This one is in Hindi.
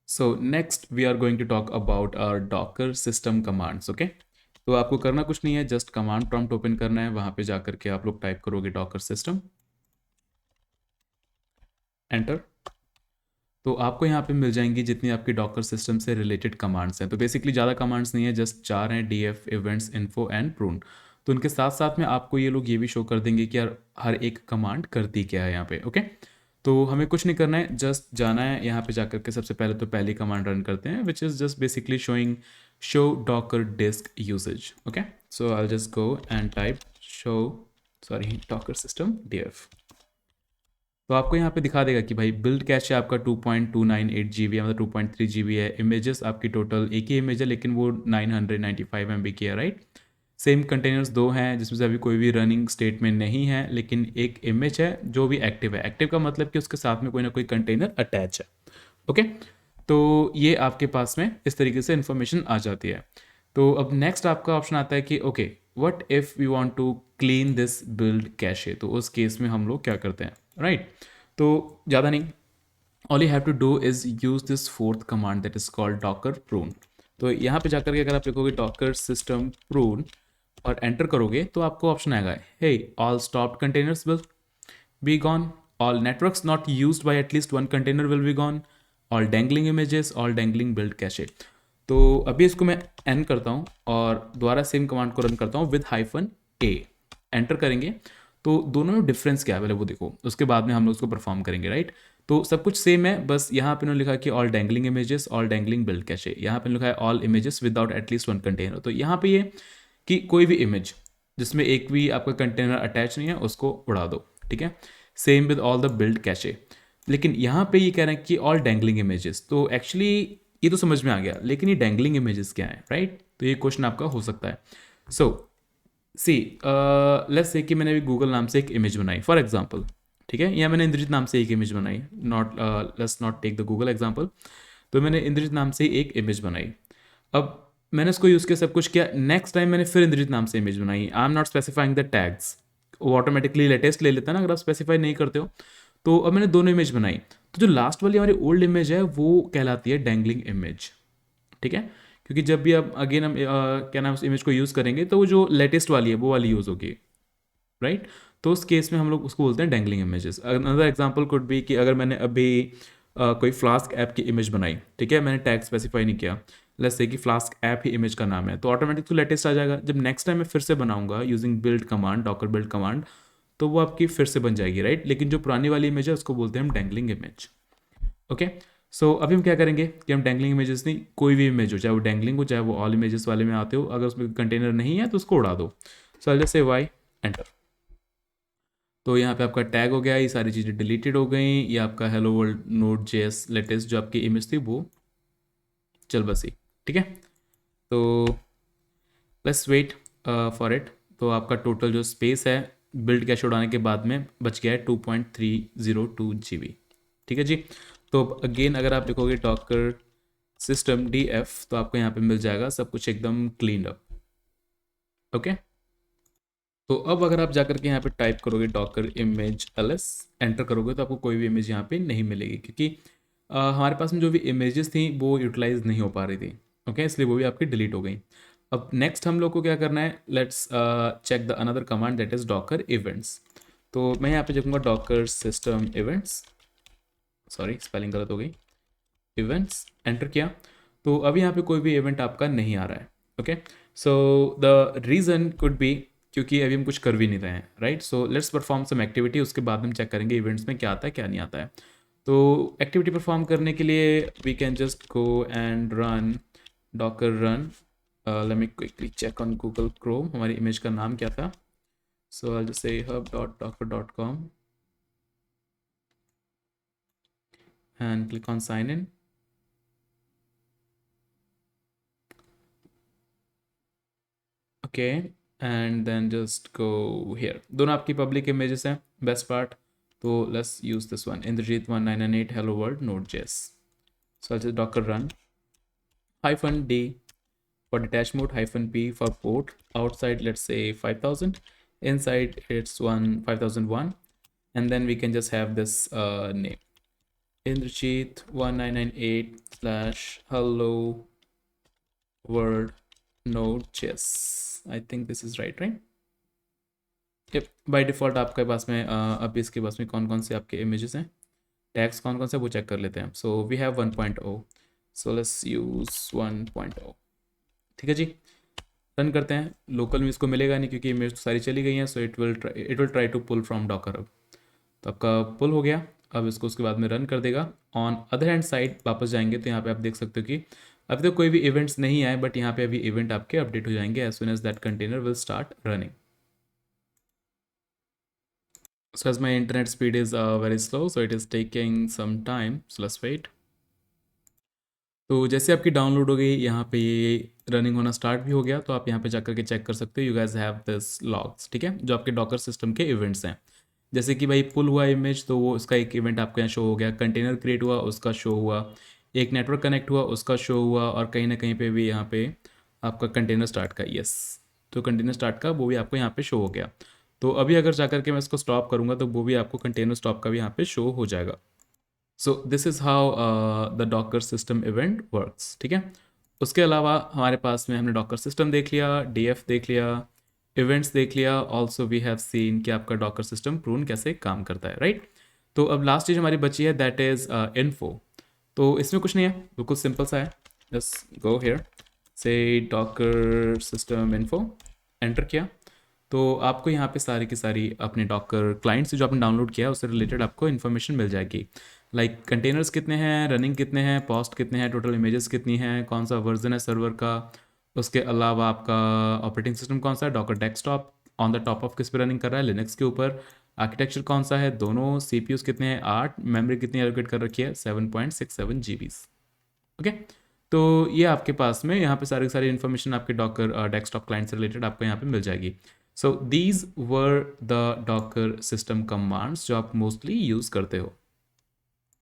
So next we are going to talk about our Docker system commands, okay? तो आपको करना कुछ नहीं है, जस्ट कमांड प्रॉम्प्ट ओपन करना है, वहां पे जाकर के आप लोग टाइप करोगे डॉकर सिस्टम, एंटर। तो आपको यहाँ पे मिल जाएंगी जितनी आपकी डॉकर सिस्टम से रिलेटेड कमांड्स हैं। तो बेसिकली ज़्यादा कमांड्स नहीं है, जस्ट 4 हैं, df, events, info and prune. तो उनके साथ साथ में आपको ये लोग ये भी शो कर देंगे कि यार हर एक कमांड करती क्या है यहाँ पे, ओके? तो हमें कुछ नहीं करना है, जस्ट जाना है यहाँ पे जाकर के सबसे पहले तो पहली कमांड रन करते हैं, which is just basically showing show docker disk usage, okay? So I just go and type show, sorry, docker system df। तो आपको यहाँ पे दिखा देगा कि भाई बिल्ड कैश है आपका 2.298 GB है, मतलब 2.3 GB है। इमेजेस आपकी टोटल एक ही इमेज है, लेकिन वो 995 MB की है, राइट? सेम कंटेनर्स दो हैं जिसमें से अभी कोई भी रनिंग स्टेट में नहीं है, लेकिन एक इमेज है जो भी एक्टिव है। एक्टिव का मतलब कि उसके साथ में कोई ना कोई कंटेनर अटैच है, ओके? तो ये आपके पास में इस तरीके से इंफॉर्मेशन आ जाती है। तो अब नेक्स्ट आपका ऑप्शन आता है कि okay, what if we want to clean this build cache. तो उस केस में हम लोग क्या करते हैं, राइट? तो ज़्यादा नहीं, all you have to do is use this fourth command that is called docker prune. तो यहाँ पे जाकर के अगर आप लिखोगे डॉकर सिस्टम प्रून और एंटर करोगे तो आपको ऑप्शन आएगा, hey all stopped containers will be gone, all networks not used by at least one container will be gone, all dangling images, all dangling build cache। तो अभी इसको मैं एन करता हूँ और दोबारा सेम कमांड को रन करता हूँ विद -a, एंटर करेंगे। तो दोनों में डिफरेंस क्या है पहले वो देखो, उसके बाद में हम लोग उसको परफॉर्म करेंगे, राइट? तो सब कुछ सेम है, बस यहाँ पे उन्होंने लिखा कि all dangling images, all dangling build cache. यहाँ पे लिखा है all images without at least one container. तो यहाँ पे ये कि कोई भी इमेज जिसमें एक भी आपका कंटेनर अटैच नहीं है उसको उड़ा दो, ठीक है? Same with all the build cache. लेकिन यहाँ पे ये कह रहे हैं कि ऑल डैंगलिंग इमेजेस। तो एक्चुअली ये तो समझ में आ गया, लेकिन ये डैंगलिंग इमेजेस क्या है, राइट? तो ये क्वेश्चन आपका हो सकता है। सो सी लेट्स से कि मैंने अभी गूगल नाम से एक इमेज बनाई फॉर एग्जांपल, ठीक है? या मैंने इंद्रजीत नाम से एक इमेज बनाई, not let's not take the Google example. तो मैंने इंद्रजीत नाम से एक इमेज बनाई। अब मैंने उसको यूज़ किया, सब कुछ किया, नेक्स्ट टाइम मैंने फिर इंद्रजीत नाम से इमेज बनाई। I am not specifying the tags, वो ऑटोमेटिकली लेटेस्ट ले लेता है ना अगर आप स्पेसिफाई नहीं करते हो। तो अब मैंने दोनों इमेज बनाई, तो जो लास्ट वाली हमारी ओल्ड इमेज है वो कहलाती है डैंगलिंग इमेज, ठीक है? क्योंकि जब भी अब अगेन हम क्या नाम उस इमेज को यूज़ करेंगे तो वो जो लेटेस्ट वाली है वो वाली यूज़ होगी, राइट? तो उस केस में हम लोग उसको बोलते हैं dangling images. Another example could be कि अगर मैंने अभी कोई फ्लास्क ऐप की इमेज बनाई, ठीक है? मैंने टैग स्पेसिफाई नहीं किया, लेट्स से कि फ्लास्क ऐप ही इमेज का नाम है, तो ऑटोमेटिक तो लेटेस्ट आ जाएगा। जब नेक्स्ट टाइम मैं फिर से बनाऊंगा using build command, Docker build command, तो वो आपकी फिर से बन जाएगी, राइट? लेकिन जो पुरानी वाली इमेज है उसको बोलते हैं हम डैंगलिंग इमेज, ओके? सो अभी हम क्या करेंगे कि हम डैंगलिंग इमेजेस नहीं, कोई भी इमेज हो, चाहे वो डैंगलिंग हो चाहे वो ऑल इमेजेस वाले में आते हो, अगर उसमें कंटेनर नहीं है तो उसको उड़ा दो। So I just say Y, enter. तो यहाँ पे आपका टैग हो गया, ये सारी चीज़ें डिलीटेड हो गई, ये आपका hello world node JS latest जो आपकी इमेज थी वो चल बसी, ठीक है? तो लेट्स वेट फॉर इट। तो आपका टोटल जो स्पेस है बिल्ड कैश उड़ाने के बाद में बच गया है 2.302 GB, ठीक है जी? तो अगेन अगर आप लिखोगे डॉकर सिस्टम df तो आपको यहाँ पे मिल जाएगा सब कुछ एकदम क्लीन अप, ओके? तो अब अगर आप जाकर के यहाँ पे टाइप करोगे डॉकर इमेज ls, एंटर करोगे तो आपको कोई भी इमेज यहाँ पे नहीं मिलेगी, क्योंकि हमारे पास में जो भी इमेजेस थी वो यूटिलाइज नहीं हो पा रही थी, ओके? इसलिए वो भी आपकी डिलीट हो गई। अब नेक्स्ट हम लोग को क्या करना है, let's check the another command that is docker events. तो मैं यहाँ पे लिखूंगा docker system events, sorry spelling गलत हो गई, इवेंट्स, एंटर किया। तो अभी यहाँ पे कोई भी इवेंट आपका नहीं आ रहा है, okay? So the reason could be क्योंकि अभी हम कुछ कर भी नहीं रहे हैं, right? So let's perform some activity, उसके बाद हम चेक करेंगे इवेंट्स में क्या आता है क्या नहीं आता है। तो एक्टिविटी परफॉर्म करने के लिए we can just go and run docker run, let me quickly check on Google Chrome हमारी इमेज का नाम क्या था। सो आई जस्ट से hub.docker.com and click on sign in। Okay, and then just go here. दोनों आपकी पब्लिक इमेजेस हैं, बेस्ट पार्ट। तो let's use this one, Indrajeet 1998 hello world node JS. So I just docker run -d for detach mode, -p for port, outside let's say 5000, inside it's 5001, and then we can just have this name Indrajit 1998/hello world node.js. I think this is right, right? Yep. By default आपके पास में अभी इसके पास में कौन कौन से आपके इमेजेस हैं, टैग्स कौन कौन से, वो चेक कर लेते हैं. So we have 1.0, so let's use 1.0. ठीक है जी, रन करते हैं. लोकल में इसको मिलेगा नहीं क्योंकि इमेज तो सारी चली गई हैं. So it will try to pull from Docker. अब तो आपका पुल हो गया. अब इसको उसके बाद में रन कर देगा. ऑन अदर हैंड साइड वापस जाएंगे तो यहाँ पे आप देख सकते हो कि अभी तो कोई भी इवेंट्स नहीं आए, बट यहाँ पे अभी इवेंट आपके अपडेट हो जाएंगे as soon as that container will start running. So as my internet speed is very slow, so it is taking some time, so let's wait. तो जैसे आपकी डाउनलोड हो गई, यहाँ पे ये रनिंग होना स्टार्ट भी हो गया. तो आप यहाँ पे जाकर के चेक कर सकते हो. You guys have this logs, ठीक है, जो आपके डॉकर सिस्टम के इवेंट्स हैं. जैसे कि भाई पुल हुआ इमेज, तो वो उसका एक इवेंट आपको यहाँ शो हो गया. कंटेनर क्रिएट हुआ, उसका शो हुआ. एक नेटवर्क कनेक्ट हुआ, उसका शो हुआ. और कहीं ना कहीं पे भी यहाँ पे आपका कंटेनर स्टार्ट का, यस, तो कंटेनर स्टार्ट का वो भी आपको यहाँ पे शो हो गया. तो अभी अगर जाकर के मैं इसको स्टॉप करूँगा तो वो भी आपको कंटेनर स्टॉप का भी यहाँ पे शो हो जाएगा. So this is how the Docker system event works. ठीक है, उसके अलावा हमारे पास में हमने डॉकर सिस्टम देख लिया, डीएफ देख लिया, इवेंट्स देख लिया. ऑल्सो वी हैव सीन कि आपका डॉकर सिस्टम प्रून कैसे काम करता है, राइट. तो अब लास्ट चीज़ हमारी बची है, दैट इज़ इन्फो. तो इसमें कुछ नहीं है, बिल्कुल सिंपल सा है. जस्ट गो हियर, से डॉकर सिस्टम इन्फो, एंटर किया. तो आपको यहाँ पे सारी की सारी अपने डॉकर क्लाइंट से जो आपने डाउनलोड किया है उससे रिलेटेड आपको इन्फॉर्मेशन मिल जाएगी. लाइक कंटेनर्स कितने हैं, रनिंग कितने हैं, कॉस्ट कितने हैं, टोटल इमेजेस कितनी हैं, कौन सा वर्जन है सर्वर का. उसके अलावा आपका ऑपरेटिंग सिस्टम कौन सा है, Docker desktop on the top of किस पे रनिंग कर रहा है, लिनक्स के ऊपर. आर्किटेक्चर कौन सा है, दोनों सीपीयूज कितने हैं, 8, मेमोरी कितनी एलोकेट कर रखी है, 7.67 GB. ओके, तो ये आपके पास में यहाँ पे सारी की सारी इन्फॉर्मेशन आपके डॉकर डेस्कटॉप क्लाइंट से रिलेटेड आपको यहाँ पे मिल जाएगी. So these were the Docker system commands जो आप मोस्टली यूज़ करते हो.